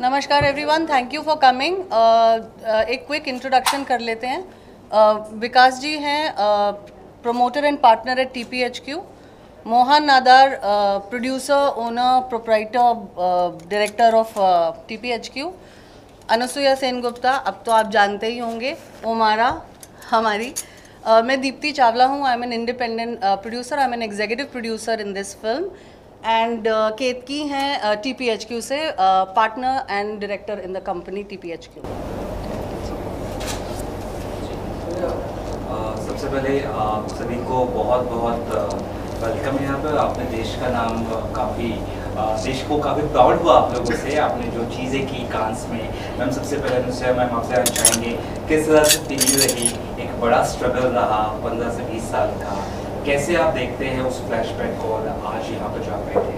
नमस्कार everyone, thank you for coming. एक quick introduction कर लेते हैं। विकास जी हैं promoter and partner at TPHQ। Mohan Nadar producer, owner, proprietor, director of TPHQ। Anusuya Sengupta, अब तो आप जानते ही होंगे, ओमारा हमारी। मैं दीप्ति चावला हूँ। I am an independent producer, I am an executive producer in this film. And Ketaki हैं TPHQ से partner and director in the company TPHQ। सबसे पहले आप सभी को बहुत बहुत वेलकम है यहाँ पर। आपने देश का नाम देश को काफ़ी प्राउड हुआ आप लोगों से, आपने जो चीज़ें की कांस में। मैम सबसे पहले अनुसुया मैम आपसे जानना चाहेंगे किस तरह से फीलिंग रही, एक बड़ा स्ट्रगल रहा 15 से 20 साल का, कैसे आप देखते हैं उस फ्लैशबैक को और आज यहाँ पर जो आप बैठे?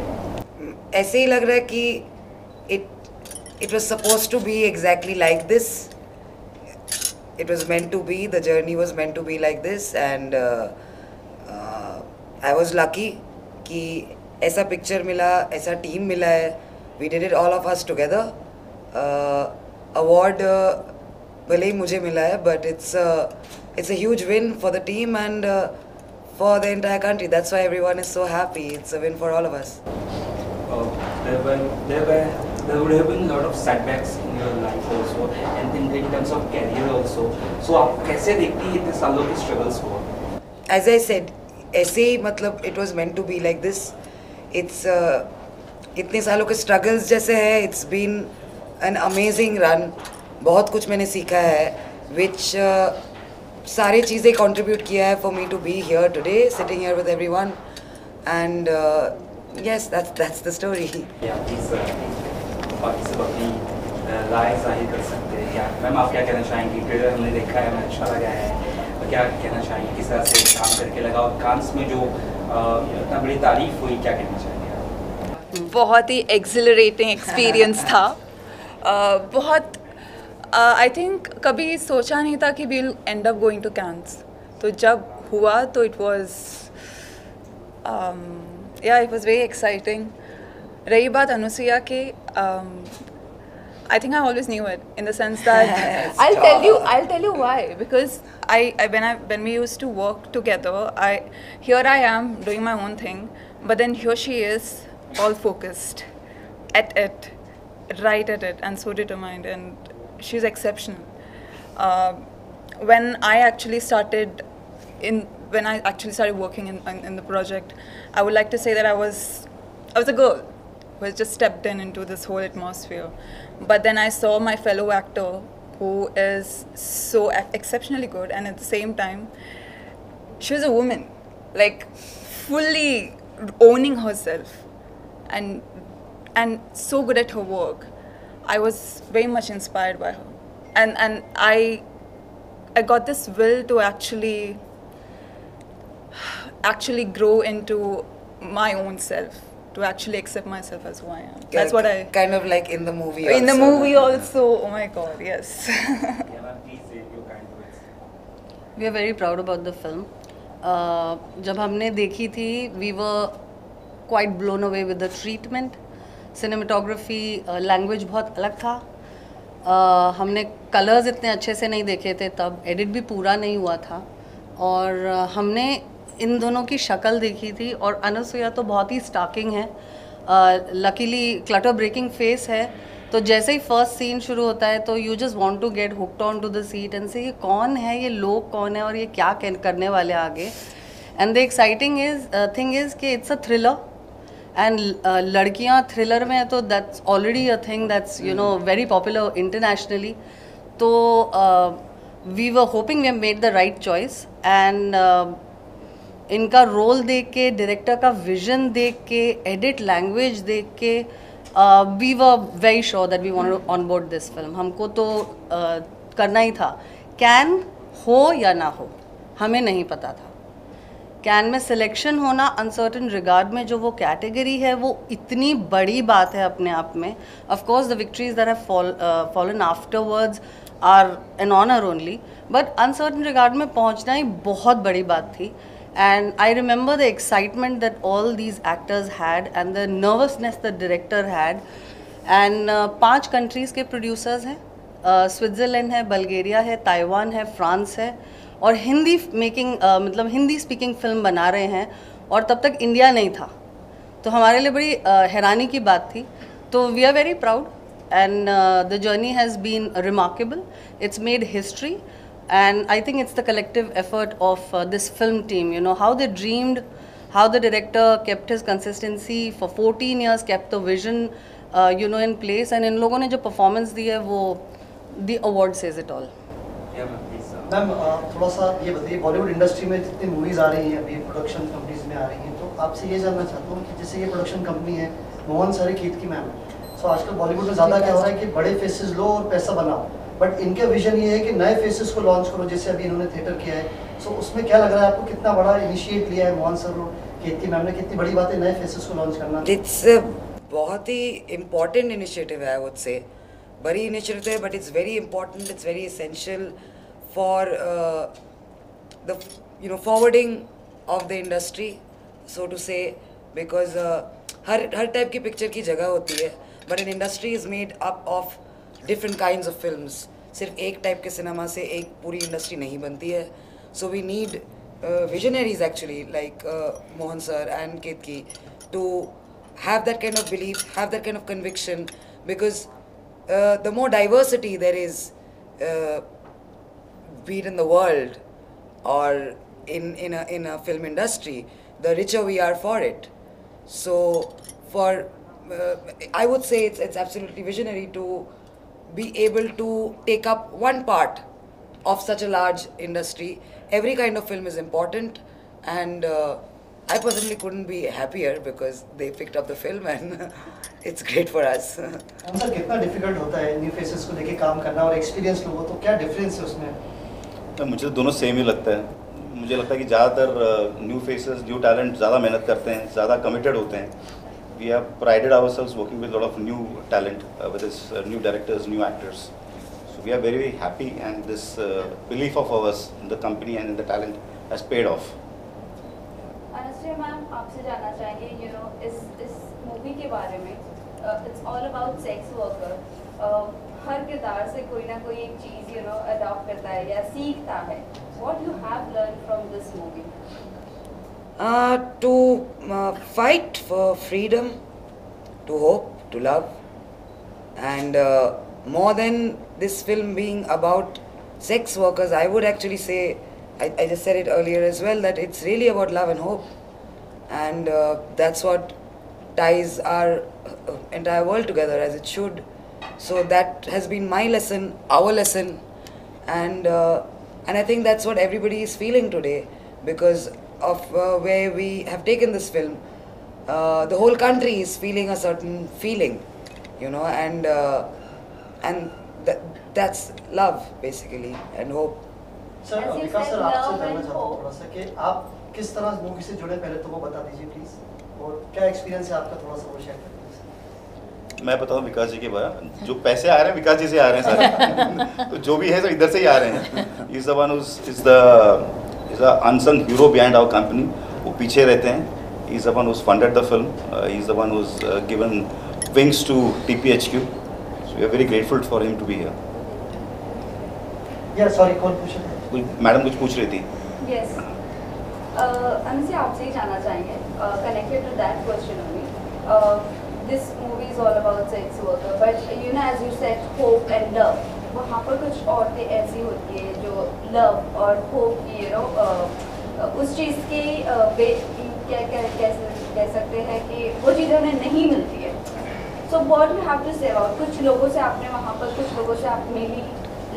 ऐसे ही लग रहा है कि it was supposed to be exactly like this. It was meant to be, the journey was meant to be like this, and I was lucky कि ऐसा पिक्चर मिला, ऐसा टीम मिला है. We did it all of us together. Award भले ही मुझे मिला है, but it's a huge win for the team and for the entire country. That's why everyone is so happy. It's a win for all of us. There would have been a lot of setbacks in your life also, and in terms of career also. So आप कैसे देखती हैं इतने सालों की struggles को? As I said, ऐसे ही मतलब it was meant to be like this. It's इतने सालों के struggles जैसे है. It's been an amazing run. बहुत कुछ मैंने सीखा है, which सारी चीज़ें contribute किया है for me to be here today, sitting here with everyone, and yes, that's the story. Yeah, please बाकी सब अपनी राय जाहिर कर सकते हैं। क्या मैम आप क्या कहना चाहेंगी? ट्रेलर हमने देखा है, हमें अच्छा लगा है, और क्या कहना चाहेंगी किस तरह से काम करके लगा, और कांस में जो इतना बड़ी तारीफ हुई, क्या कहना चाहेंगे आप? बहुत ही एक्सिलरेटिंग एक्सपीरियंस था। बहुत आई थिंक कभी सोचा नहीं था कि we'll end up going to Cannes, तो जब हुआ तो it was it was very exciting. रही बात अनुसुया के, I think I always knew it in the sense that I'll tell you why, because when we used to work together, here I am doing my own thing, but then here she is all focused at it, right at it, and so determined, and she's exceptional. When I actually started working in the project, I would like to say that I was a girl who has just stepped into this whole atmosphere. But then I saw my fellow actor who is so exceptionally good, and at the same time, she was a woman, like fully owning herself, and so good at her work. I was very much inspired by her, and I got this will to actually grow into my own self, to actually accept myself as who I am. That's what I kind of like in the movie. In the movie also. Oh my God, yes. Please say your kind words. We are very proud about the film. जब हमने देखी थी, we were quite blown away with the treatment. Cinematography, language बहुत अलग था. हमने colors इतने अच्छे से नहीं देखे थे तब, edit भी पूरा नहीं हुआ था, और हमने इन दोनों की शक्ल देखी थी, और अनुसुया तो बहुत ही स्टार्किंग है, लकीली क्लटर ब्रेकिंग फेस है, तो जैसे ही फर्स्ट सीन शुरू होता है तो you just want to get hooked on to the seat and say ये कौन है, ये लोग कौन है, और ये क्या करने वाले आगे। And the exciting thing is कि इट्स अ थ्रिलर, एंड लड़कियां थ्रिलर में है तो that's already a thing that's very popular internationally. तो we were hoping we have made the right choice, and इनका रोल देख के, डायरेक्टर का विजन देख के, एडिट लैंग्वेज देख के, we were very sure that we want on board this film. हमको तो करना ही था। कैन हो या ना हो हमें नहीं पता था। कैन में सिलेक्शन होना अनसर्टन रिगार्ड में जो वो कैटेगरी है, वो इतनी बड़ी बात है अपने आप में। Of course the victories that have fallen afterwards are an honour only, but uncertain regard में पहुंचना ही बहुत बड़ी बात थी। And I remember the excitement that all these actors had and the nervousness the director had, and 5 countries के producers हैं, Switzerland है, बल्गेरिया है, ताइवान है, फ्रांस है, और हिंदी मेकिंग मतलब हिंदी स्पीकिंग फिल्म बना रहे हैं, और तब तक इंडिया नहीं था। तो हमारे लिए बड़ी हैरानी की बात थी। तो we are very proud and the journey has been remarkable. It's made history, and I think it's the collective effort of this film team. You know how they dreamed, how the director kept his consistency for 14 years, kept the vision, in place, and इन लोगों ने जो performance दी है वो the award says it all. Yeah, ma'am, please, ma'am थोड़ा सा ये बताइए, Bollywood industry में जितनी मूवीज़ आ रही हैं अभी प्रोडक्शन कंपनीज में आ रही हैं, तो आपसे ये जानना चाहता हूँ कि जैसे ये प्रोडक्शन कंपनी है मोहन सारी खेत की मैम, तो आजकल बॉलीवुड में ज़्यादा क्या हो रहा है कि बड़े फेसेस लो और पैसा बनाओ, बट इनका विजन ये है कि नए फेसेस को लॉन्च करो, जैसे अभी इन्होंने थिएटर किया है। सो उसमें क्या लग रहा है आपको, कितना बड़ा इनिशिएट लिया है मोहन सर और खेत की मैम ने, कितनी बड़ी बात है नए फेसेस को लॉन्च करना? इट्स बहुत ही इम्पॉर्टेंट इनिशिएटिव है, आई वुड से बड़ी इनिशिएटिव है, but it's very important, it's very essential for the forwarding of the industry, so to say, because हर टाइप की पिक्चर की जगह होती है, but an industry is made up of different kinds of films. सिर्फ एक type के cinema से एक पूरी इंडस्ट्री नहीं बनती है। So we need visionaries actually like Mohan sir and Ketki to have that kind of belief, have that kind of conviction, because the more diversity there is, be it in the world or in a film industry, the richer we are for it. So for I would say it's absolutely visionary to be able to take up one part of such a large industry. Every kind of film is important, and I personally couldn't be happier because they picked up the film and it's great for us. Sir कितना difficult होता है new faces को लेके काम करना और experience लोगों, तो क्या डिफरेंस है उसमें? तो मुझे तो दोनों सेम ही लगता है। मुझे लगता है कि ज़्यादातर न्यू फेसेस, न्यू टैलेंट ज़्यादा मेहनत करते हैं, ज़्यादा कमिटेड होते हैं। We have prided ourselves working with lot of new talent, with this new directors, new actors. We are very, very happy, and this belief of ours in the company and in the talent has paid off. Anushree ma'am, आपसे जानना चाहेंगे इस movie के बारे में। It's all about sex worker. हर किरदार से कोई ना कोई एक चीज़ अडॉप्ट करता है या सीखता है। What you have learned from this movie? To fight for freedom, to hope, to love, and more than this film being about sex workers, I would actually say, I just said it earlier as well, that it's really about love and hope, and that's what ties our entire world together, as it should. So that has been my lesson, our lesson, and I think that's what everybody is feeling today because of where we have taken this film. The whole country is feeling a certain feeling, and that's love basically and hope. Sir As you Vikas said, sir आपसे love जानना and चाहता हूँ hope. थोड़ा सा कि आप किस तरह मूवी से जुड़े, पहले तो वो बता दीजिए प्लीज, और क्या एक्सपीरियंस है आपका, थोड़ा सा वो शेयर करिए। मैं बताऊं विकास जी के बारे, जो पैसे आ रहे हैं विकास जी से आ रहे हैं सारे। तो जो भी है सब इधर से ही आ रहे हैं। Is the one is the unsung hero behind our company. वो पीछे रहते हैं। Is the one who's funded the film, is the one who's given wings to TPHQ। So we are very grateful for him to be here. या sorry, कौन पूछ रहा है? Madam कुछ पूछ रही थी। Yes. अनुश्री, आपसे ही जानना चाहेंगे connected to that question only. This movie is all about sex worker, but as you said, hope and love. वहाँ पर कुछ औरतें ऐसी होती है जो love और hope की उस चीज़ की क्या कैसे कह सकते हैं कि वो चीज़ें उन्हें नहीं मिलती है। So what you have to say about कुछ लोगों से आपने वहाँ पर कुछ लोगों से आप मिली,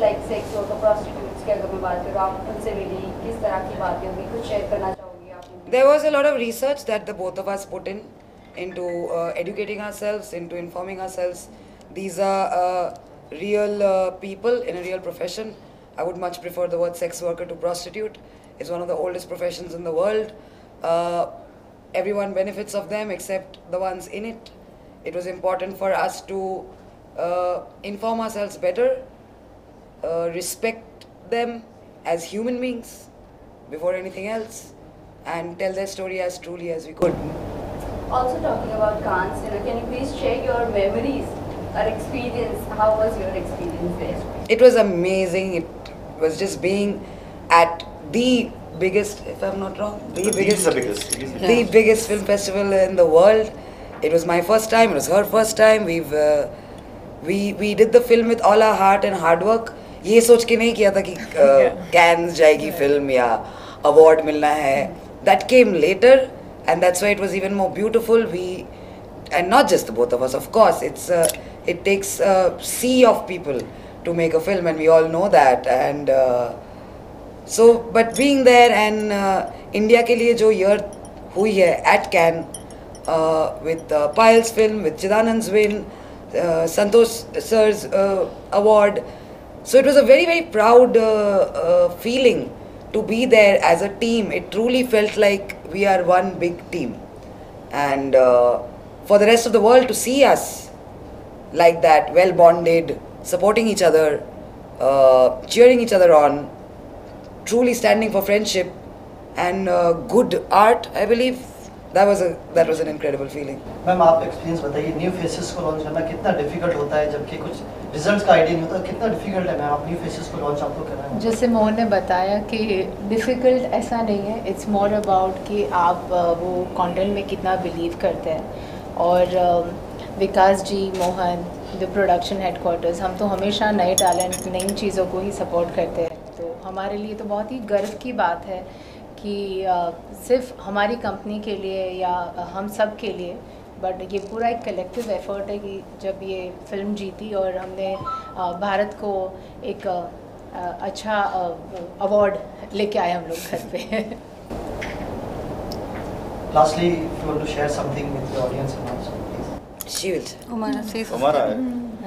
like sex worker, prostitutes की अगर मैं बात करूँ, आप उनसे मिली, किस तरह की बातें होगी, कुछ शेयर करना चाहोगी आप? There was a lot of research that the both of us put into educating ourselves, into informing ourselves. These are real people in a real profession. I would much prefer the word sex worker to prostitute. It's one of the oldest professions in the world. Everyone benefits of them except the ones in it. It was important for us to inform ourselves better, respect them as human beings before anything else, and tell their story as truly as we could. Also talking about Cannes, can you please share your memories our experience. How was your experience there? It was amazing. It was just being at the biggest, if I'm not wrong, the biggest film festival in the world. It was my first time. It was her first time. We did the film with all our heart and hard work. ये सोच के नहीं किया था कि Cannes जाएगी film या award मिलना है. That came later, and that's why it was even more beautiful. And not just the both of us, of course. It takes a sea of people to make a film, and we all know that. And so, but being there and India के लिए जो year हुई है at Cannes with Payal's film, with Chidanand's win, Santosh sir's award. So it was a very, very proud feeling to be there as a team. It truly felt like we are one big team. And for the rest of the world to see us like that, well bonded, supporting each other, cheering each other on, truly standing for friendship and good art, I believe. That was an incredible feeling. Ma'am आप experience बताइए, new faces को launch करना कितना difficult होता है, जबकि कुछ results का आइडिया नहीं होता, कितना डिफिकल्ट है मैम आप न्यू फेसेस को लॉन्च आपको करना है? जैसे मोहन ने बताया कि डिफ़िकल्ट ऐसा नहीं है, इट्स मोर अबाउट कि आप वो कंटेंट में कितना बिलीव करते हैं. और विकास जी, मोहन, द प्रोडक्शन हेडक्वार्टर्स, हम तो हमेशा नए टैलेंट, नई चीज़ों को ही सपोर्ट करते हैं. तो हमारे लिए तो बहुत ही गर्व की बात है कि सिर्फ हमारी कंपनी के लिए या हम सब के लिए, बट ये पूरा एक कलेक्टिव एफर्ट है कि जब ये फिल्म जीती और हमने भारत को एक अच्छा अवार्ड लेके आए हम लोग घर पे. Lastly, if you want to share something with the audience and also, please. She will. हमारा है.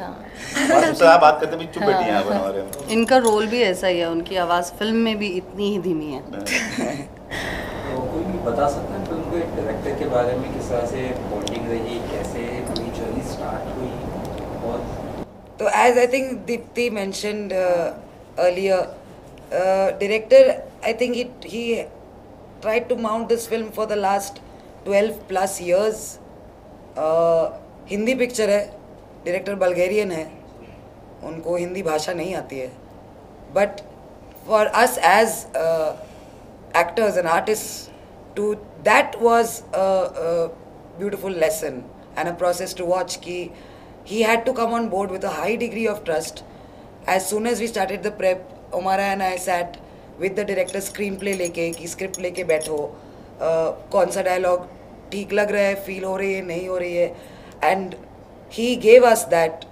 तुमसे आप बात करते भी चुप बैठी हैं यहाँ पर हमारे में. इनका रोल भी ऐसा ही है, उनकी आवाज़ फिल्म में भी इतनी ही धीमी है. तो कोई भी बता सकता है फिल्म के डायरेक्टर के बारे में, किस तरह से बॉन्डिंग रही, कैसे पूरी जर्नी स्टार्ट हुई? और So as I think Deepti mentioned earlier, director, I think he tried to mount this film for the last 12 plus years. Hindi picture है, डायरेक्टर बल्गेरियन है, उनको हिंदी भाषा नहीं आती है. But for us as actors and artist, to that was a beautiful lesson and a process to watch. He had to come on board with a high degree of trust. As soon as we started the prep, Omara and I sat with the director, screenplay लेके कि script लेके बैठो, कौन सा dialogue ठीक लग रहा है, feel हो रही है, नहीं हो रही है, and he gave us that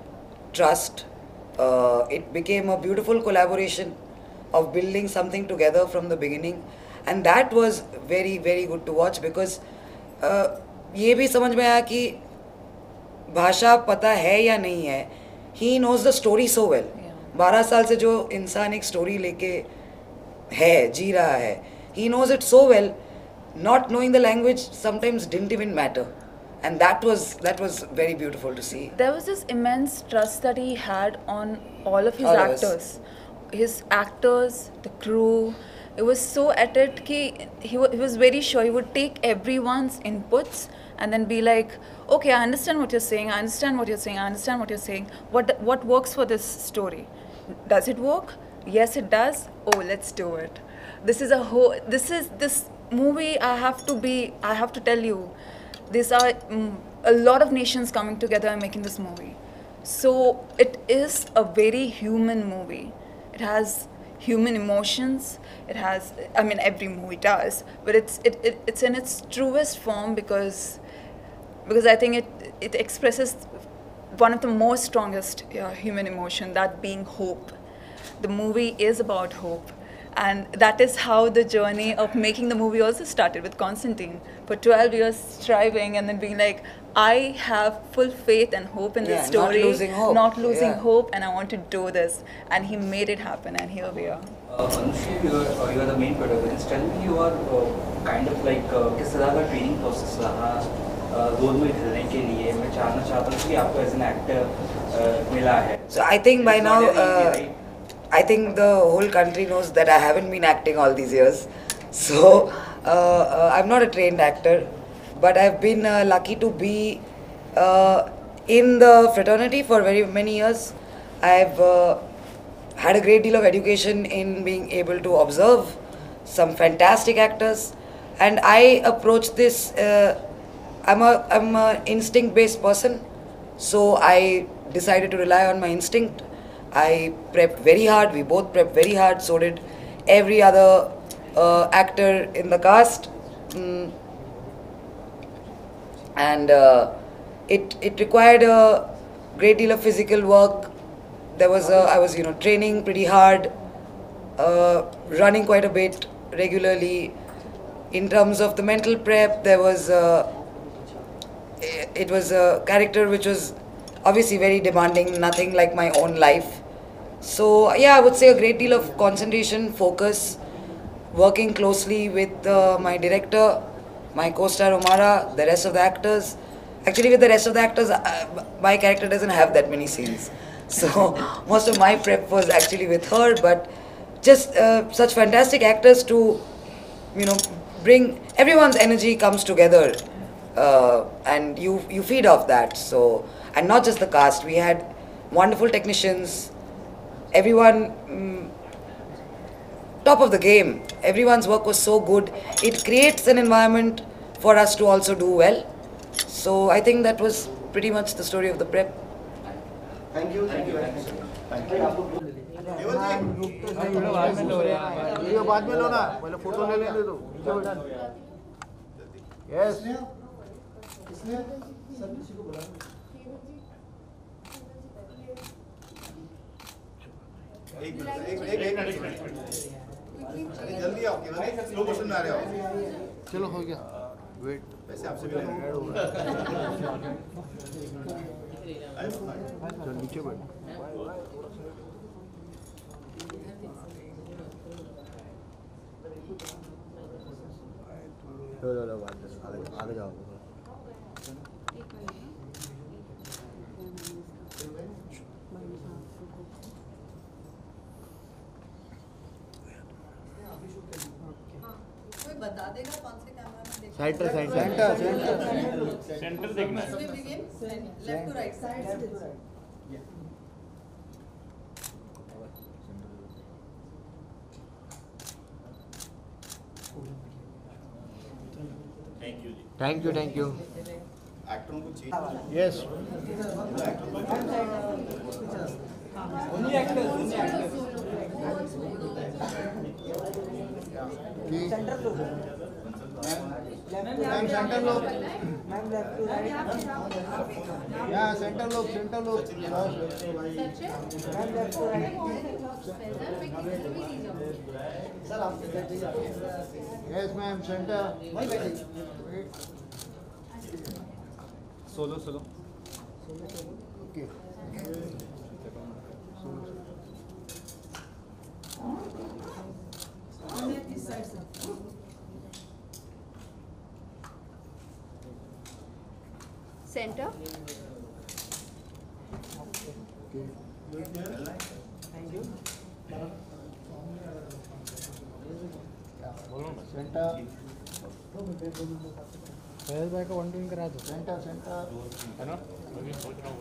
trust. It became a beautiful collaboration of building something together from the beginning. And that was very, very good to watch because ये भी समझ में आया कि भाषा पता है या नहीं है, he knows the story so well. 12 साल से जो इंसान एक स्टोरी लेके है, जी रहा है, he knows it so well. Not knowing the language sometimes didn't even matter. And that was very beautiful to see. There was this immense trust that he had on all of his All of us. actors. His actors, the crew. It was so at it that he was very sure he would take everyone's inputs and then be like, okay, I understand what you're saying, I understand what you're saying, I understand what you're saying. What works for this story? Does it work? Yes, it does. Oh, let's do it. This movie, I have to tell you, these are a lot of nations coming together and making this movie. So it is a very human movie. It has human emotions. It has, I mean, every movie does, but it's in its truest form because I think it expresses one of the most strongest human emotion, that being hope. The movie is about hope. And that is how the journey of making the movie also started with Constantine. For 12 years striving and then being like, I have full faith and hope in this story. Not losing hope, and I want to do this. And he made it happen, and here we are. Anushri, you are the main protagonist. Tell me your kind of like किस तरह का training process रहा role में ढलने के लिए. मैं जानना चाहता हूँ कि आपको as an actor मिला है. So I think by now, I think the whole country knows that I haven't been acting all these years. So I'm not a trained actor, but I've been lucky to be in the fraternity for very many years. I've had a great deal of education in being able to observe some fantastic actors, and I approach this. I'm a instinct-based person, so I decided to rely on my instinct. I prepped very hard. We both prepped very hard. So did every other actor in the cast. And it required a great deal of physical work. I was training pretty hard, running quite a bit regularly. In terms of the mental prep, it was a character which was obviously very demanding, nothing like my own life. So yeah, I would say a great deal of concentration, focus, working closely with my director, my co-star Omara, the rest of the actors. Actually, with the rest of the actors, my character doesn't have that many scenes. So most of my prep was actually with her, but just such fantastic actors to, bring everyone's energy comes together, and you feed off that. So, and not just the cast, we had wonderful technicians, everyone top of the game. Everyone's work was so good. It creates an environment for us to also do well. So I think that was pretty much the story of the prep. Thank you thank you video बाद में लो ना, पहले photo ले लेने दो। Yes इसने sir किसी को बुला एक जल्दी आओ, स्लो मोशन में आ रहे हो। चलो हो गया, वेट वैसे आपसे भी ऐड होगा। चल नीचे बैठ। लो आगे जाओ। बता देगा कौन से कैमरा में देखना सेंटर देखना है। Left to right side thank you एक्टरों को चेंज यस मैम सेंटर लोग, यहाँ सेंटर लोग yes ma'am centre solo okay Center. Centre Faiz भाई का 1 2 करा दो। सेंटर है ना, अभी सोच रहा हूँ।